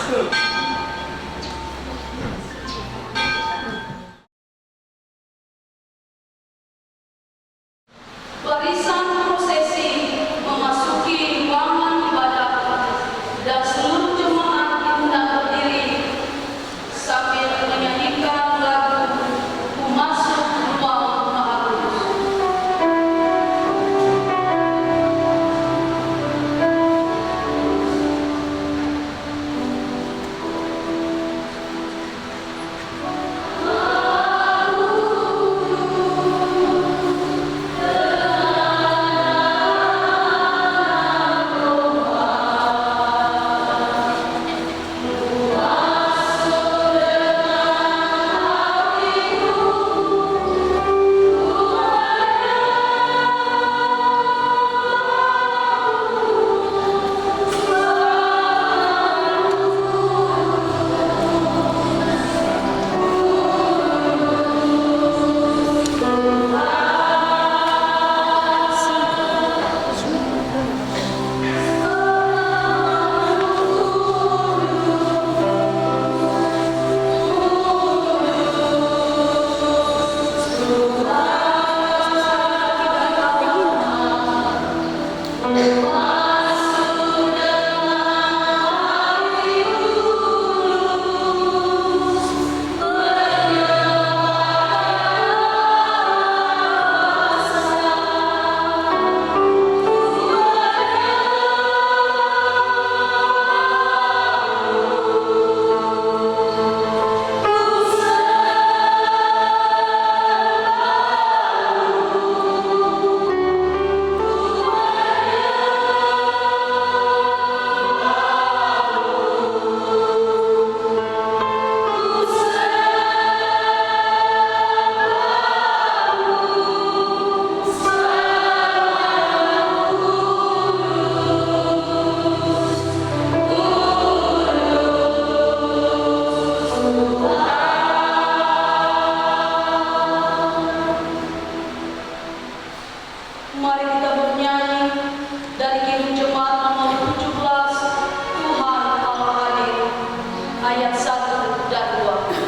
Barisan prosesi memasuki ruangan ibadat dan seluruh jemaat diundang berdiri sambil menyanyikan lagu "Ku Masuk Ruang Maha Kudus". Mari kita bernyanyi dari Kidung Jemaat nomor 17, Tuhan Allah hadir, ayat 1 dan 2.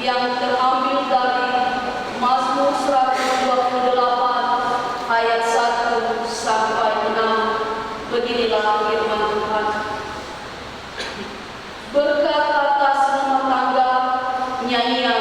Yang terambil dari Mazmur 128 ayat 1 sampai 6. Beginilah firman Tuhan. Berkat atas rumah tangga, nyanyian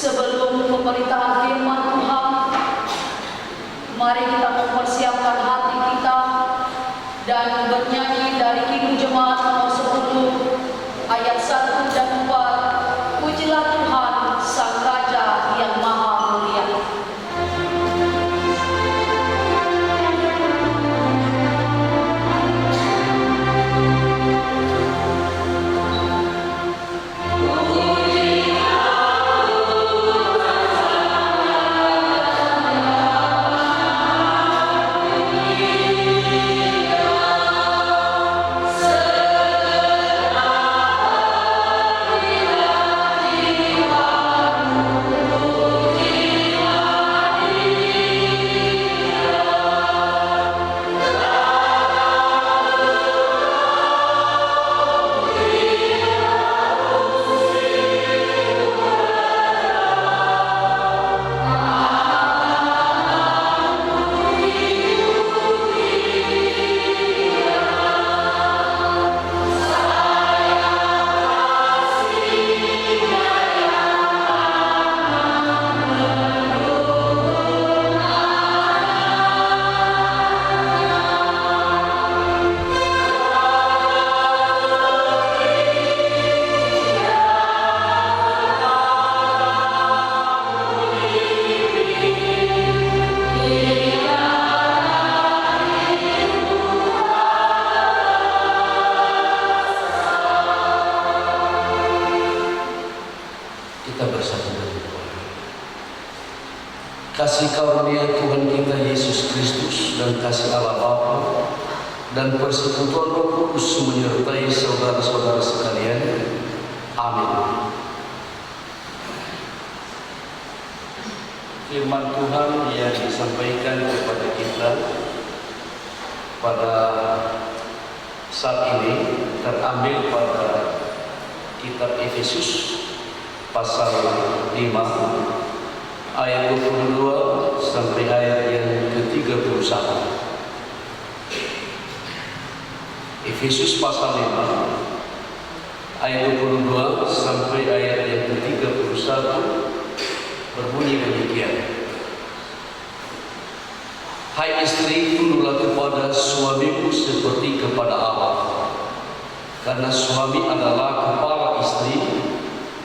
Sebelum pemberitaan firman Tuhan, mari kita mempersiapkan hati kita dan bernyanyi dari Kidung Jemaat nomor 10 ayat 1 dan 4. Pujilah Tuhan Sang Raja yang Maha Mulia. Kasih karunia Tuhan kita Yesus Kristus dan kasih Allah Bapa dan persekutuan Roh Kudus menyertai saudara-saudara sekalian. Amin. Firman Tuhan yang disampaikan kepada kita pada saat ini terambil pada kitab Efesus pasal 5 ayat 22 sampai ayat yang ke-31. Efesus pasal 5 ayat 22 sampai ayat yang ke-31 berbunyi demikian. Hai istri, tunduklah kepada suamimu seperti kepada Allah, karena suami adalah kepala istri,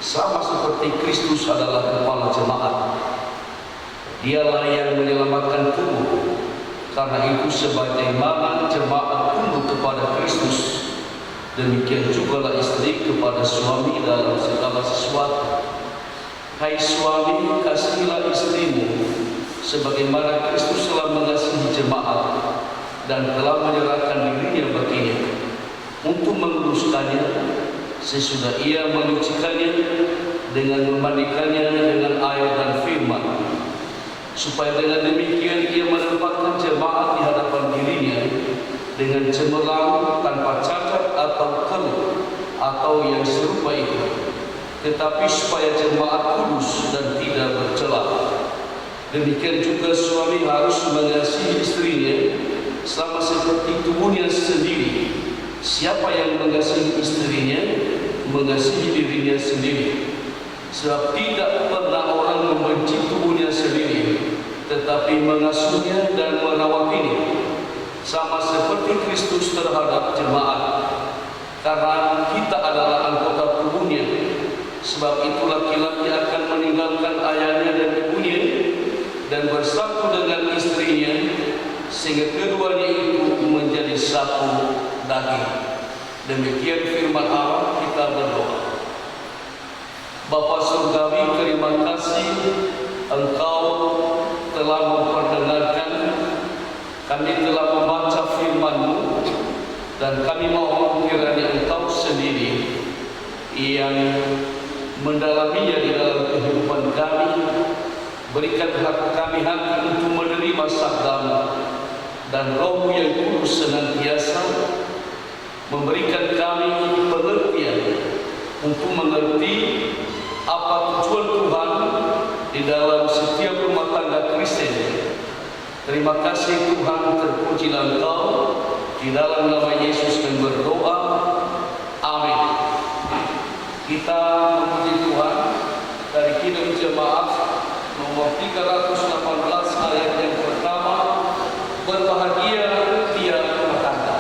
sama seperti Kristus adalah kepala jemaat. Dialah yang menyelamatkan tubuh. Karena itu sebagaimana jemaat tunduk kepada Kristus, demikian jugalah istri kepada suami dalam segala sesuatu. Hai suami, kasihilah istrimu sebagaimana Kristus telah mengasihi jemaat dan telah menyerahkan dirinya baginya untuk menguduskannya, sesudah ia menyucikannya dengan memandikannya dengan air dan firman, supaya dengan demikian ia menempatkan jemaat di hadapan dirinya dengan cemerlang, tanpa cacat atau keluh atau yang serupa itu, tetapi supaya jemaat kudus dan tidak bercela. Demikian juga suami harus mengasihi istrinya sama seperti tubuhnya sendiri. Siapa yang mengasihi istrinya mengasihi dirinya sendiri. Sebab tidak pernah orang membenci tubuhnya sendiri, tetapi mengasuhnya dan merawatinya, sama seperti Kristus terhadap jemaat, karena kita adalah anggota tubuhnya. Sebab itu laki-laki akan meninggalkan ayahnya dan ibunya dan bersatu dengan istrinya, sehingga keduanya itu menjadi satu daging. Demikian firman Allah. Kita berdoa. Bapa Surgawi, terima kasih Engkau telah memperdengarkan, kami telah membaca firman-Mu, dan kami mohon kiranya Engkau sendiri yang mendalaminya di dalam kehidupan kami. Berikan kami hati untuk menerima sabda-Mu, dan Roh-Mu yang kudus senantiasa memberikan kami pengertian untuk mengerti apa tujuan Tuhan di dalam setiap rumah tangga Kristen. Terima kasih Tuhan, terpujilah Engkau. Di dalam nama Yesus kami berdoa. Amin. Kita memuji Tuhan dari Kidung Jemaat 318 ayat yang pertama, berbahagia tiap rumah tangga.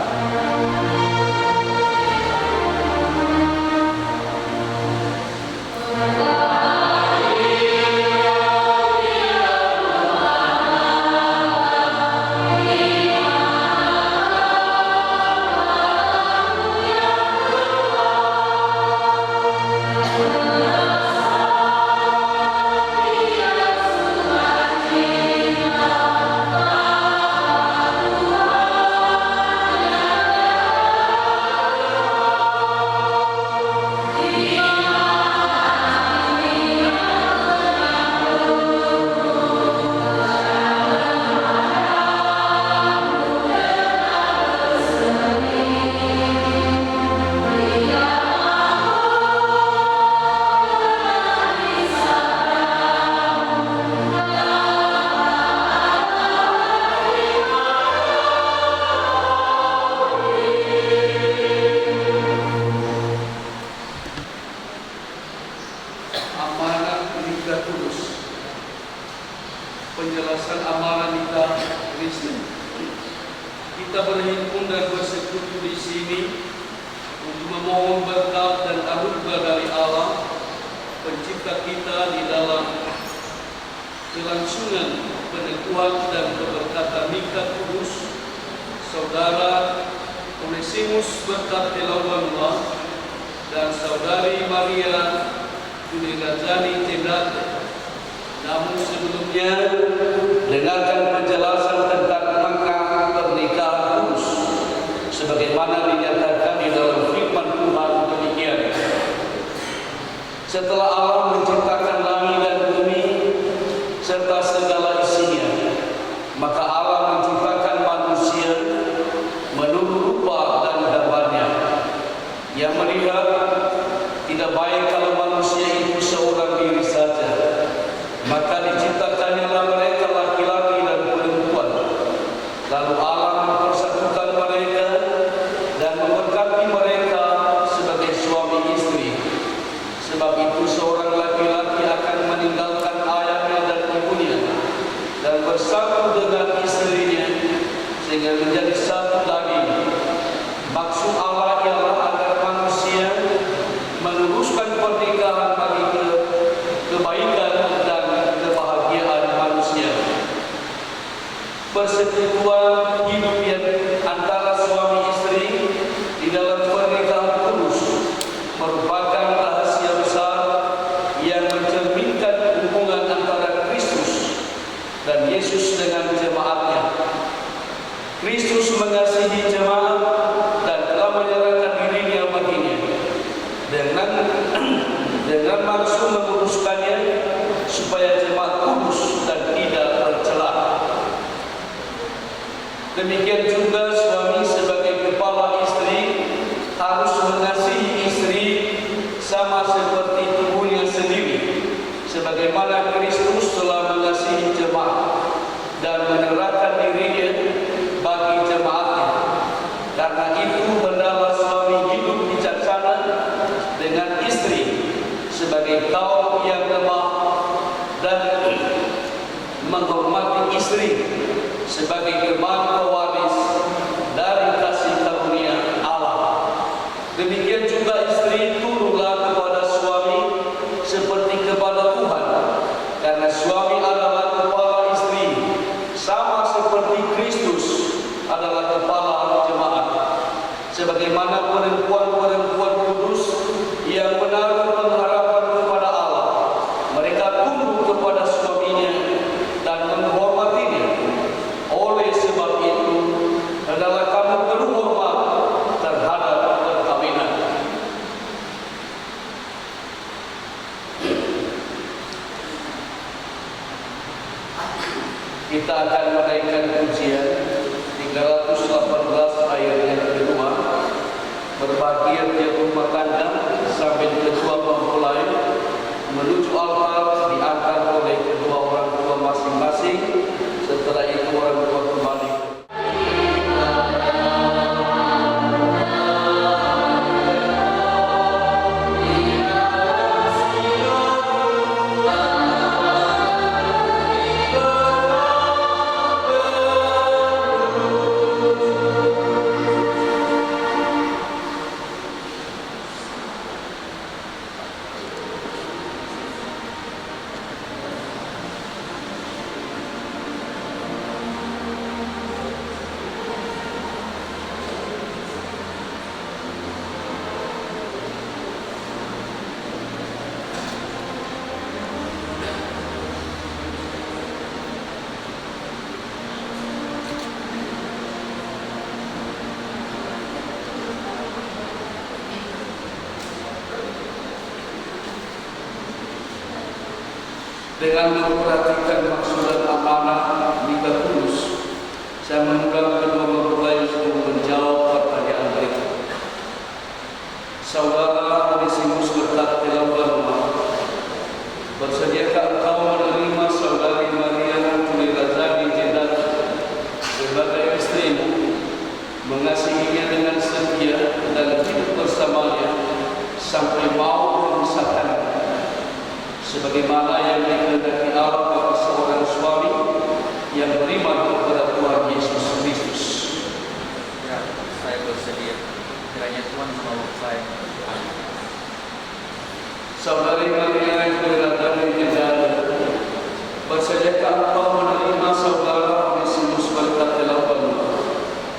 Penjelasan amanah nikah Kristen. Kita berhimpun dan bersekutu di sini untuk memohon berkat dan anugerah dari Allah, Pencipta kita, di dalam kelangsungan penentuan dan keberkatan nikah kudus Saudara Onesimus berkat Telawanullah dan Saudari Maria Junirajani Tendate. Namun sebelumnya, dengarkan penjelasan tentang angka pernikahan kudus sebagaimana dinyatakan di dalam firman Tuhan demikian. Setelah Allah menciptakan langit dan bumi serta segala isinya, maka Allah menciptakan manusia menurut rupa dan gambarnya. Yang melihat tidak baik kalau manusia itu seorang diri saja, maka diciptakannya mereka laki-laki dan perempuan. Lalu Allah mempersatukan mereka dan memberkati mereka sebagai suami istri. Sebab itu seorang laki-laki akan meninggalkan ayahnya dan ibunya dan bersatu dengan istrinya sehingga menjadi satu daging. Maksud Allah ialah agar manusia meluruskan pernikahan bagi kebaikan dan kebahagiaan manusia. Persekutuan hidup yang antara suami istri di dalam pernikahan kudus merupakan rahasia besar yang mencerminkan hubungan antara Kristus dan Yesus dengan jemaatnya. Kristus mengasihi jemaat dan telah menyerahkan dirinya baginya dengan maksud menguruskannya supaya jemaat kudus dan tidak tercela. Demikian juga suami sebagai kepala istri harus mengasihi istri sama seperti tubuhnya sendiri, sebagaimana Kristus telah mengasihi jemaat dan menyerahkan dirinya bagi jemaatnya. Karena itu hendaklah suami hidup bijaksana dengan istri sebagai kaum yang lemah dan menghormati istri sebagai teman pewaris dari kasih karunia Allah. Demikian juga istri turutlah kepada suami seperti kepada Tuhan, karena suami adalah kepala istri, sama seperti Kristus adalah kepala jemaat. Sebagaimana perempuan-perempuan kudus yang menaruh pengharapan kepada Allah, mereka tunduk kepada suaminya dan menghormatinya. Oleh sebab itu, adalah kamu perlu hormat terhadap perkawinan. Kita akan menaikkan pujian 318 ayat yang kedua. Berbahagia tiap rumah tangga sampai kedua mempelai menuju altar diangkat oleh kedua orang tua masing-masing. Setelah itu orang tua kembali. Dengan memperhatikan maksud dan amanah nikah tulus, saya mengundang kedua mempelai untuk menjawab pertanyaan berikut. Saudara Onesimus berkat dalam rumah, bersediakah engkau menerima saudari Maria Tulirajani Jenderal sebagai istrimu, mengasihinya dengan setia dan hidup bersamanya sampai mau memisahkannya, sebagaimana yang dikehendaki Allah bagi seorang suami yang beriman kepada Tuhan Yesus Kristus? Ya, saya bersedia. Kiranya Tuhan menolong saya. Saudari Maria Tulirajani Jenderal, bersediakah engkau menerima saudara Onesimus berkat dalam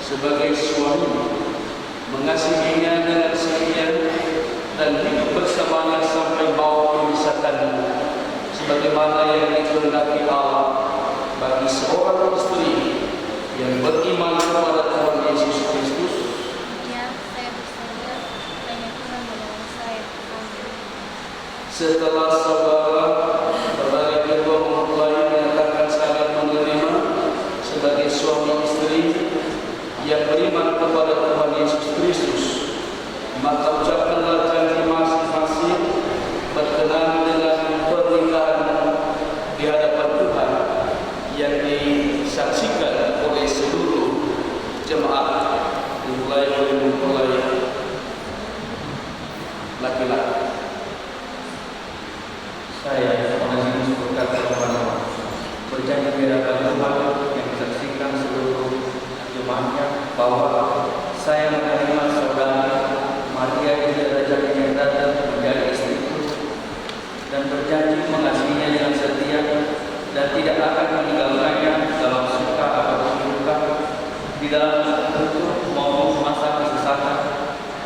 sebagai suami, mengasihinya dengan setia dan hidup bersamanya sampai mau memisahkanmu, sebagaimana yang dikehendaki Allah bagi seorang istri yang beriman kepada Tuhan Yesus Kristus? Ya, saya bersedia. Kiranya Tuhan menolong saya. Amin. Setelah saudara kedua mempelai menyatakan saling menerima sebagai suami istri yang beriman kepada Tuhan Yesus Kristus, maka ucapkanlah janji masing-masing berkenaan dengan pernikahan di hadapan Tuhan yang disaksikan oleh seluruh jemaat, dimulai oleh mempelai laki-laki. Saya, Onesimus berkat dalam berjanji di hadapan Tuhan yang disaksikan seluruh jemaatnya bahwa saya menerima saudari Maria Tulirajani Jenderal menjadi istriku dan berjanji mengasihinya dengan setia dan tidak akan meninggalkannya dalam suka ataupun duka, di dalam tertentu maupun masa kesusahan,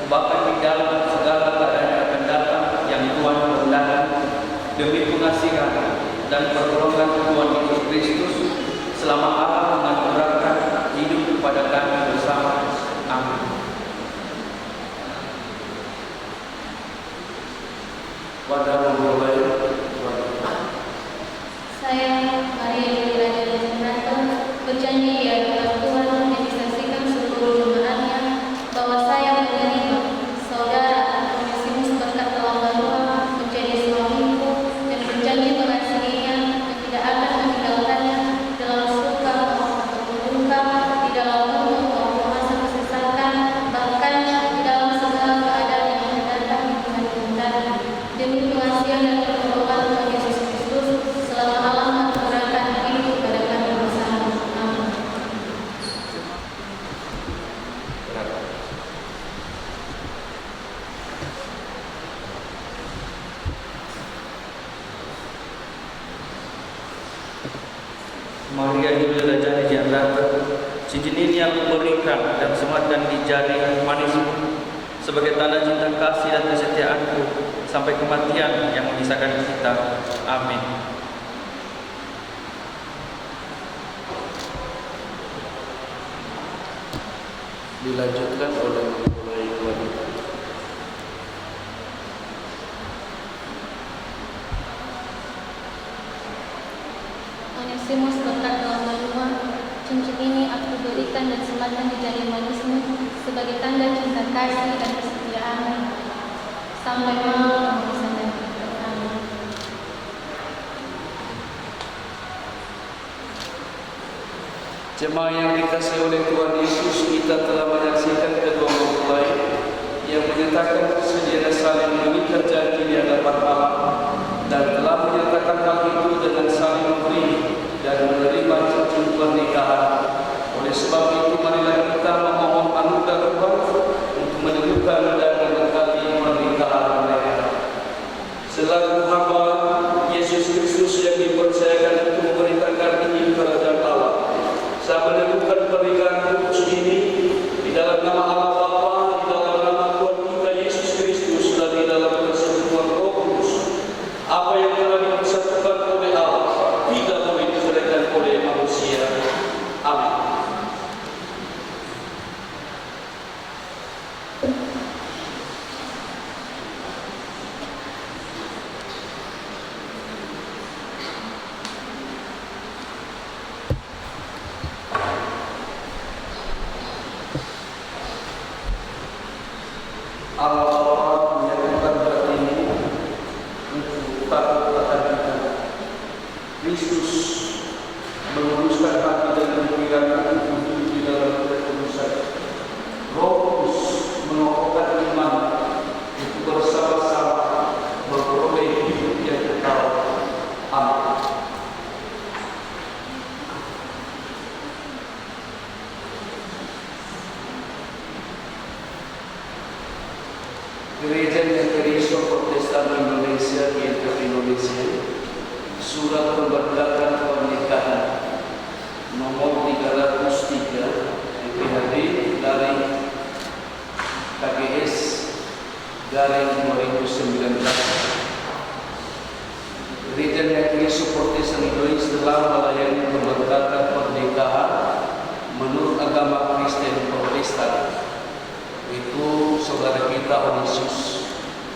bahkan di dalam segala keadaan yang akan datang yang Tuhan kehendaki, demi pengasihan dan pertolongan Tuhan Yesus Kristus selama Allah menganugerahkan hidup kepada kami bersama. Amin. Pada mempelai Saya, Maria Tulirajani Jenderal, berjanji di hadapan Tuhan yang disaksikan seluruh jemaatnya bahwa saya menerima saudara Onesimus berkat dalam Tuhan menjadi suamiku dan berjanji mengasihinya dan tidak akan meninggalkannya dalam suka maupun duka, di dalam umur maupun masa kesesakan, bahkan di dalam segala keadaan yang akan datang yang Tuhan kehendaki, demi pengasihan dan pertolongan Tuhan Yesus Kristus selama Allah menganugerahkan hidup kepada kami bersama. Amin. Maria Tulirajani Jenderal, cincin ini aku berikan dan sematkan di jari manismu sebagai tanda cinta kasih dan kesetiaanku sampai kematian yang memisahkan kita. Amin. dilanjutkan oleh mempelai wanita. Onesimus berkat dalam rumah, cincin ini aku berikan dan sematkan di jari manismu sebagai tanda cinta kasih dan kesetiaan sampai mau memisahkan kita. Amin. Jemaah yang dikasihi oleh Tuhan Yesus, kita telah menyaksikan kedua mempelai yang menyatakan persediaan saling mengikat janji di hadapan Allah dan telah menyatakan hal itu dengan saling memberi dan menerima cincin pernikahan. Oleh sebab itu, marilah kita memohon anugerah Tuhan untuk meneguhkan dan memberkati pernikahan mereka. Selaku hamba Yesus Kristus yang dipercayakan untuk memberitakan Injil Kerajaan Allah, saya meneguhkan pernikahan kudus ini di dalam nama Allah Bapa, di dalam nama Tuhan kita Yesus Kristus, dan di dalam persekutuan Roh Kudus. Apa yang telah dipersatukan oleh Allah tidak boleh diceraikan oleh manusia. Amin. Allah menyatukan hatimu untuk takut akan kita. Kristus meluruskan hati dan pikiran untuk hidup di dalam ketulusan. Roh Kudus mengokohkan iman untuk bersama-sama beroleh hidup yang kekal. Amin. Gereja Metodis Protestan Indonesia Indonesia, Surat Pemberkatan Pernikahan nomor 303 PHD dari KGS garing 2019. Gereja Metodis Protestan Indonesia telah melayani pemberkatan pernikahan menurut agama Kristen Protestan. Itu saudara kita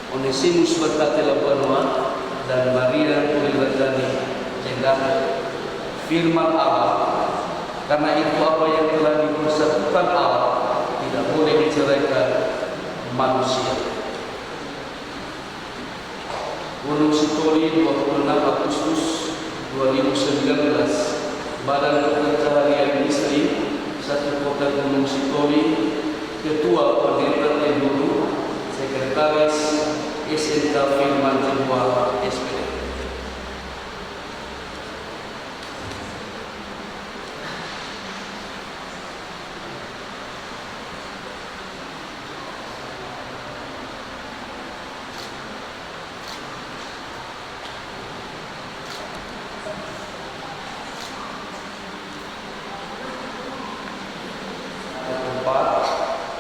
Onesimus berkati Labuanua dan Maria Kuliladani Jendana. Firman Allah, karena itu apa yang telah dipersatukan Allah tidak boleh diceraikan manusia. Gunung Sitori 26 Agustus 2019. Badan Pencaharian Istri Satu Kota Gunung Sitori, Ketua Pendeta Tendulu, Sekretaris SNK Firman Jemua SPD.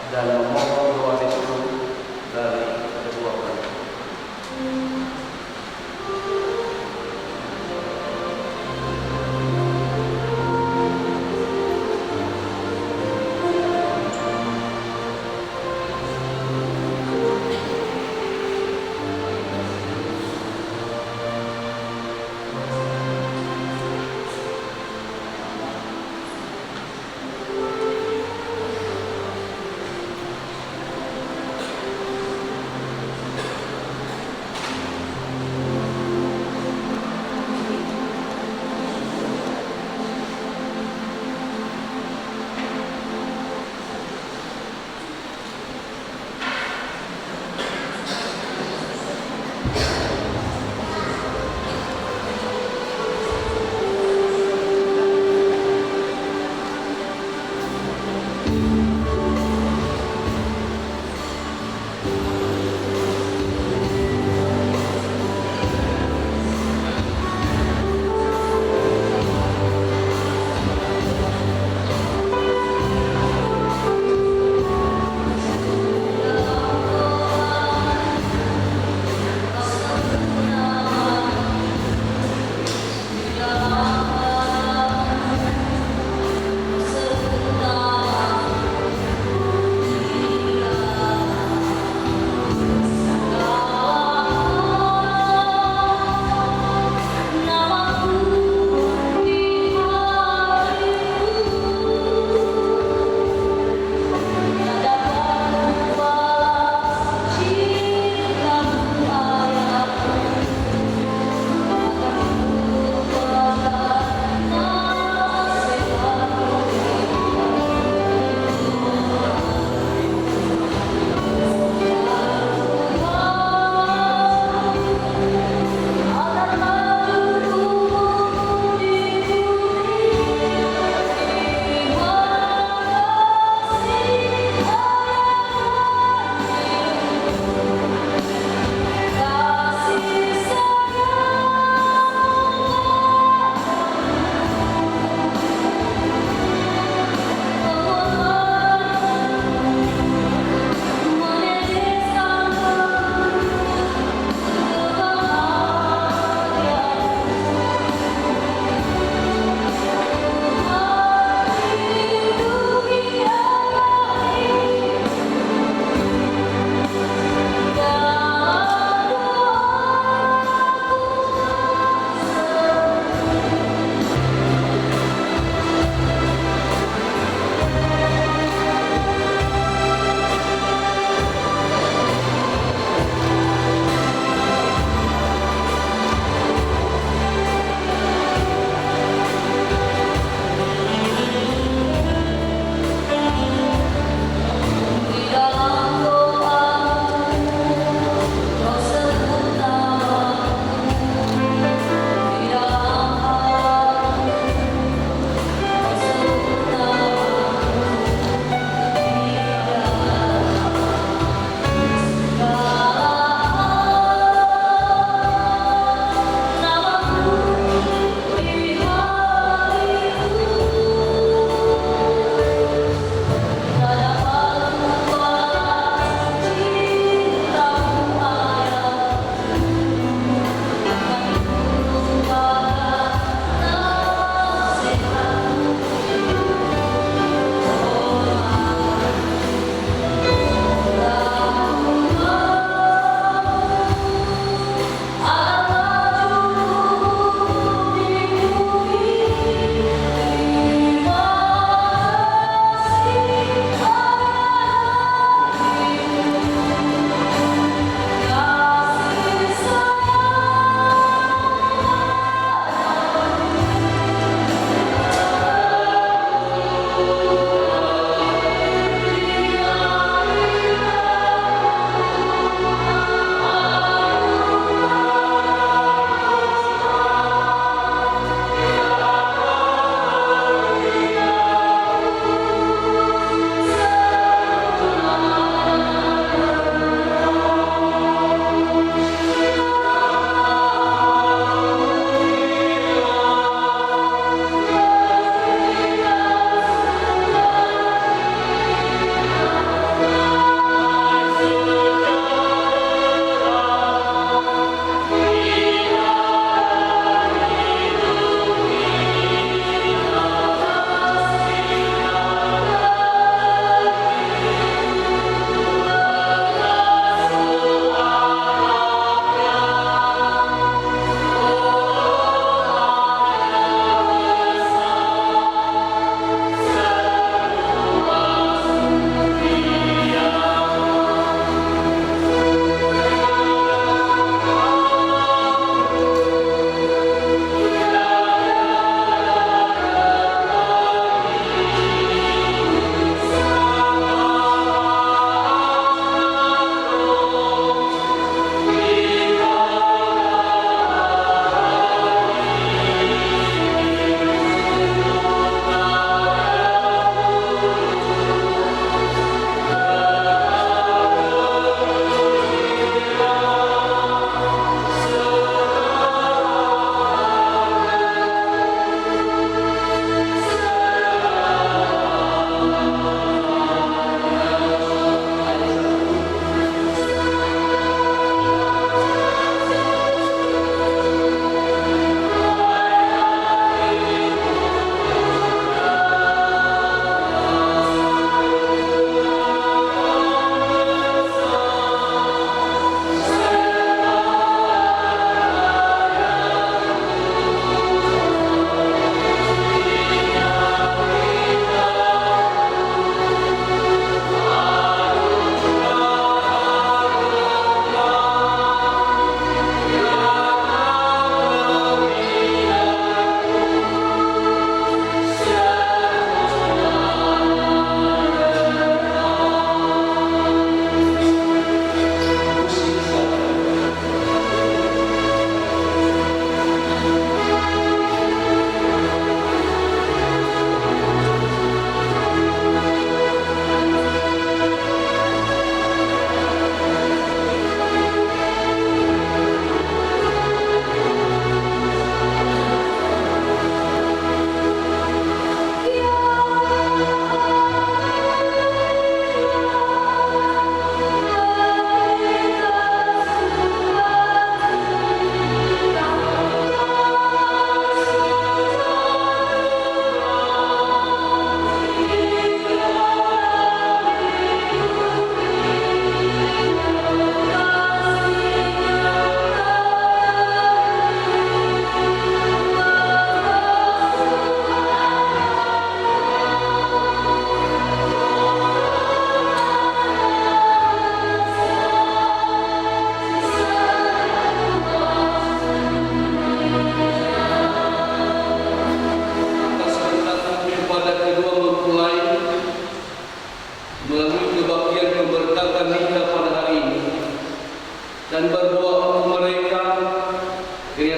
Dan memohon doa restu dari kedua belah.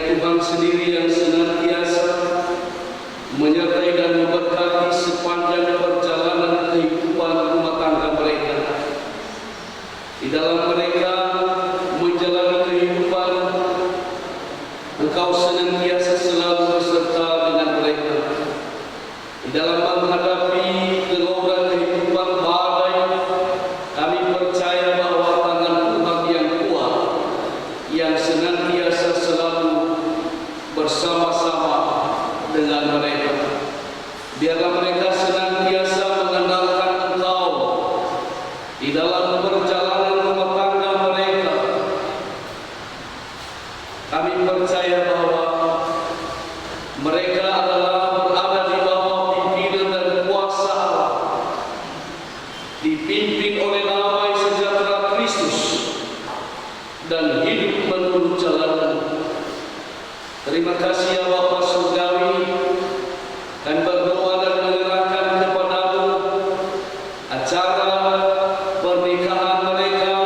Kiranya Tuhan sendiri yang senantiasa menyertai dan memberkati sepanjang perjalanan kehidupan rumah tangga mereka. Di dalam mereka menjalani kehidupan, Engkau senantiasa selalu beserta dengan mereka. Di dalam menghadapi gelora kehidupan badai, kami percaya bahwa tangan Tuhan yang kuat, yang senantiasa selalu bersama-sama dengan mereka. Biarlah mereka senantiasa mengandalkan Engkau di dalam perjalanan rumah tangga mereka. Kami percaya bahwa mereka adalah berada di bawah pimpinan dan kuasa Allah, dipimpin oleh damai sejahtera Kristus dan hidup menurut jalan. Terima kasih ya Bapa Surgawi, kami berdoa dan menyerahkan kepadamu acara pernikahan mereka,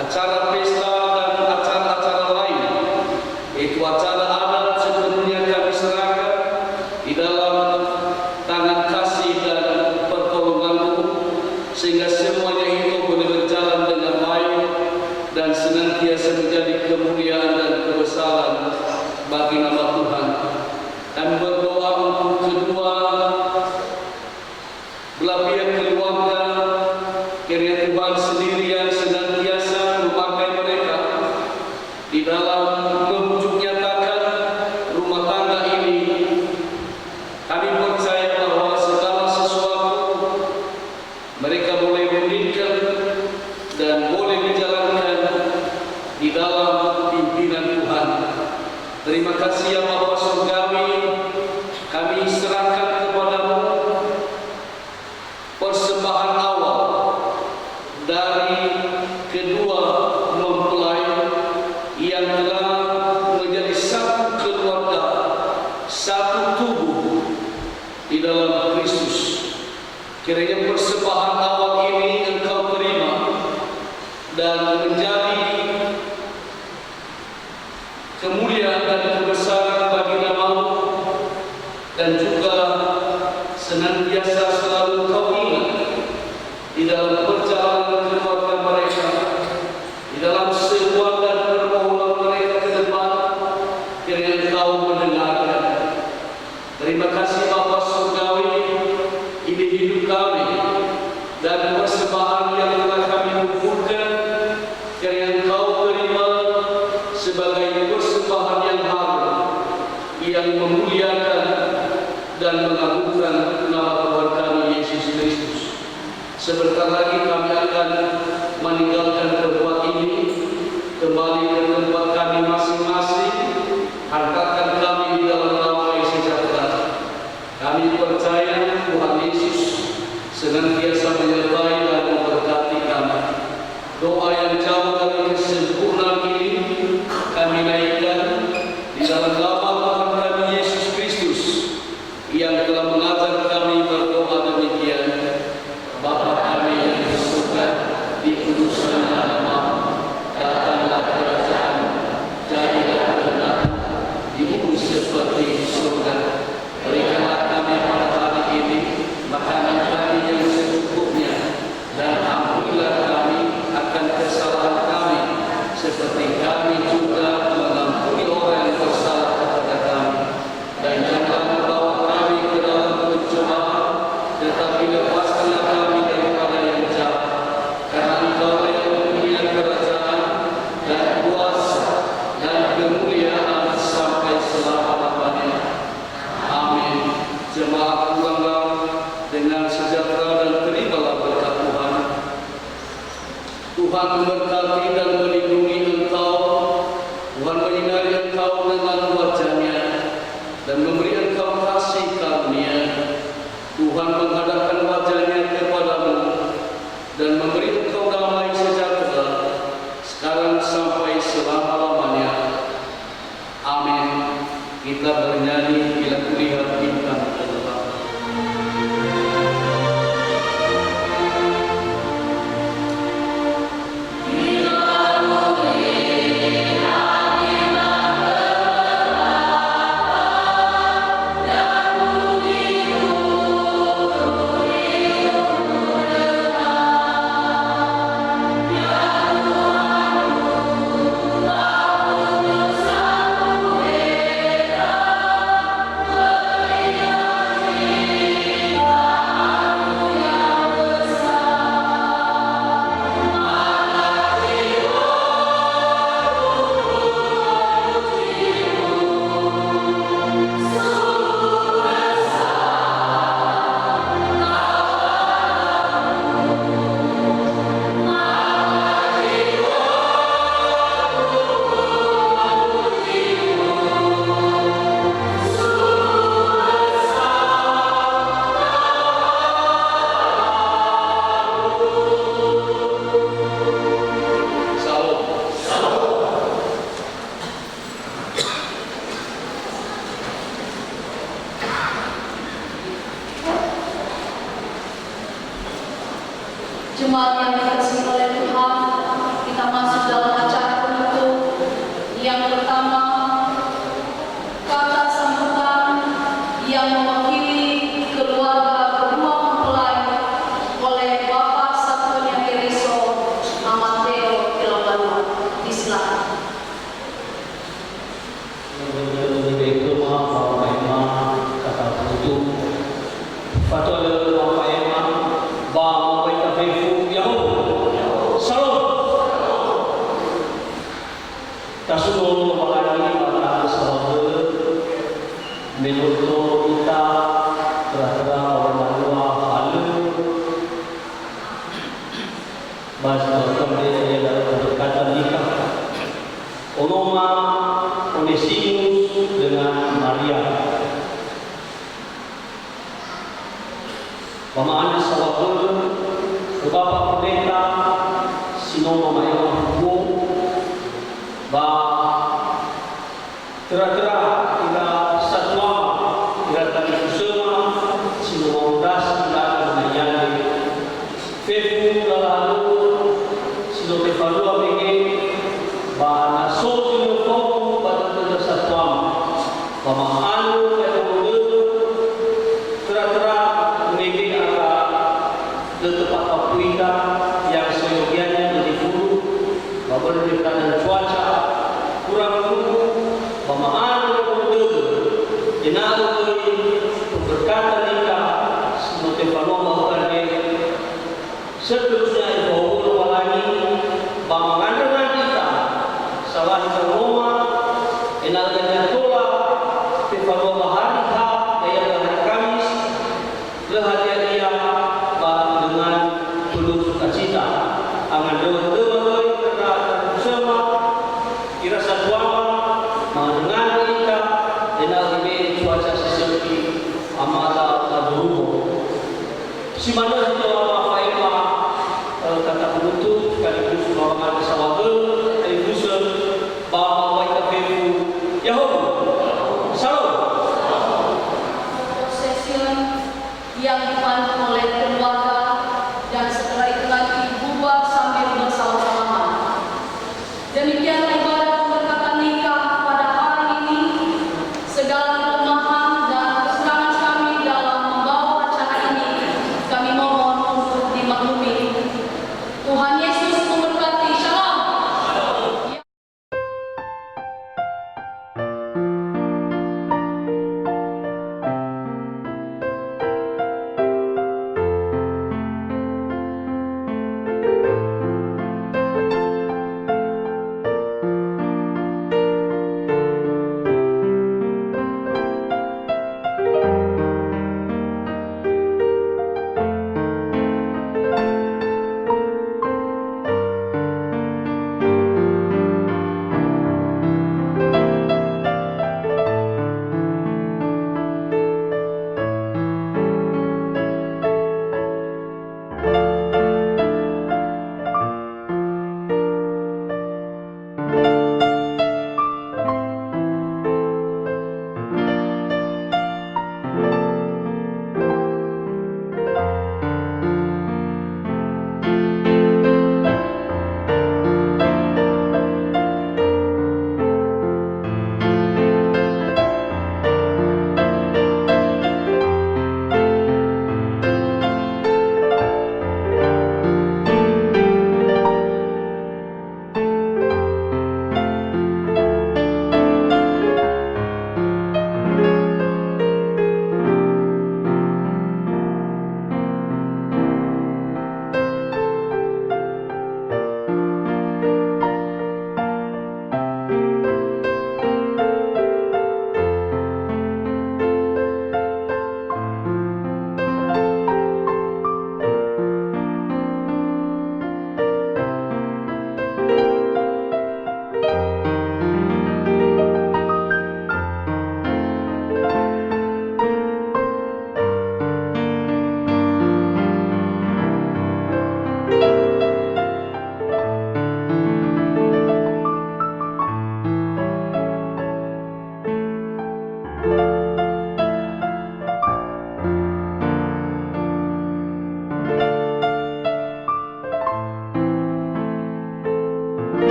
acara pesta dan acara-acara lain, yaitu acara adat sepenuhnya kami serahkan di dalam tangan kasih dan pertolongan-Mu, sehingga semuanya itu boleh berjalan dengan baik dan senantiasa menjadi kemuliaan dan kebesaran bagi nama Tuhan. Kami berdoa untuk kedua belah pihak keluarga, kiranya Tuhan sendiri yang senantiasa memakai mereka di dalam membujuk nyatakan rumah tangga ini. Kami percaya bahwa segala sesuatu mereka boleh berikan dan boleh dijalankan di dalam pimpinan Tuhan. Terima kasih ya Bapa Surgawi, kami serahkan kepadamu persembahan awal dari kedua mempelai yang telah menjadi satu keluarga, satu tubuh di dalam Kristus. Kiranya persembahan awal ini Engkau terima dan menjadi kemuliaan dan kebesaran bagi nama-Mu, dan juga senantiasa selalu Kau ingat di dalam perjalanan keluarga mereka, di dalam seruan dan permohonan mereka ke depan. Kiranya Kau mendengarkan. Terima kasih Bapa Surgawi, ini hidup kami dan persembahan yang telah kami kumpulkan, kiranya Kau terima sebagai persembahan yang harum, yang memuliakan dan mengagungkan nama Tuhan kami Yesus Kristus. Sebentar lagi kami akan meninggalkan tempat ini, kembali ke tempat kami masing-masing. Hartakan kami di dalam damai sejahtera. Kami percaya Tuhan Yesus senantiasa menyertai dan memberkati kami. Doa yang jauh dari kesempurnaan ini kami naikkan di dalam nama Tuhan kami Yesus Kristus, yang telah mengajar kami berdoa demikian. Bapa kami yang di surga, dikuduskan nama-Mu, datanglah kerajaan-Mu, jadilah kehendak-Mu di bumi seperti di surga. Berikanlah kami pada hari ini makanan kami yang secukupnya, dan ampunilah kami akan kesalahan kami, seperti kami juga mengampuni orang yang bersalah kepada kami. Dan jangan membawa kami ke dalam pencobaan, tetapi lepaskanlah kami daripada yang jahat. Karena Engkau yang mempunyai kerajaan dan kuasa dan kemuliaan sampai selama-lamanya. Amin. Jemaat pulanglah dengan sejahtera dan terimalah berkat Tuhan. Tuhan memberkati dan melindungi engkau. Tuhan menyinari engkau dengan wajah-Nya dan memberi engkau kasih karunia. Tuhan menghadapkan wajah-Nya kepadamu dan memberi engkau damai sejahtera sekarang sampai selama-lamanya. Amin. Kita bernyanyi bila kulihat bintang terang. Bila kulihat bintang terang. Jemaat yang dikasihi oleh Tuhan, kita masuk dalam acara penutup. Yang pertama, kata sambutan yang mewakili keluarga kedua mempelai oleh Bapak Satunya Kereso Amateo Ilabanua. Disilakan. Kasunul malani para sahabat menurut kita terhadap orang tua halu bahasa kemudian dalam berkata nikah Onoma Onesimus dengan Maria. Pamaan sahabat Bapak Pendeta Sinoma Mayang ba tera-tera ila satwa ila tadi kusema sino das ila nayane fefu lalu sino te falua bege ba na so sino foku ba tera satwa ba maalu ya mundo tera-tera nege aka de tempat apuida yang seyogianya di bulu ba berdekatan cuaca kurang menunggu pemahaman untuk jenazah berkata nikah semoga Allah melakukan seterusnya itu lagi pengandungan kita salah satu rumah enaknya tolak tefalo bahari daya hari Kamis lehatian dia dengan penuh sukacita angan doa kira satuan mendengar kita dengan lebih cuaca sesepi amala lalu si mana itu apa yang kata penutup sekaligus melawan sahabat sekaligus bahawa kita perlu Yahoo Salam Session yang dipandu oleh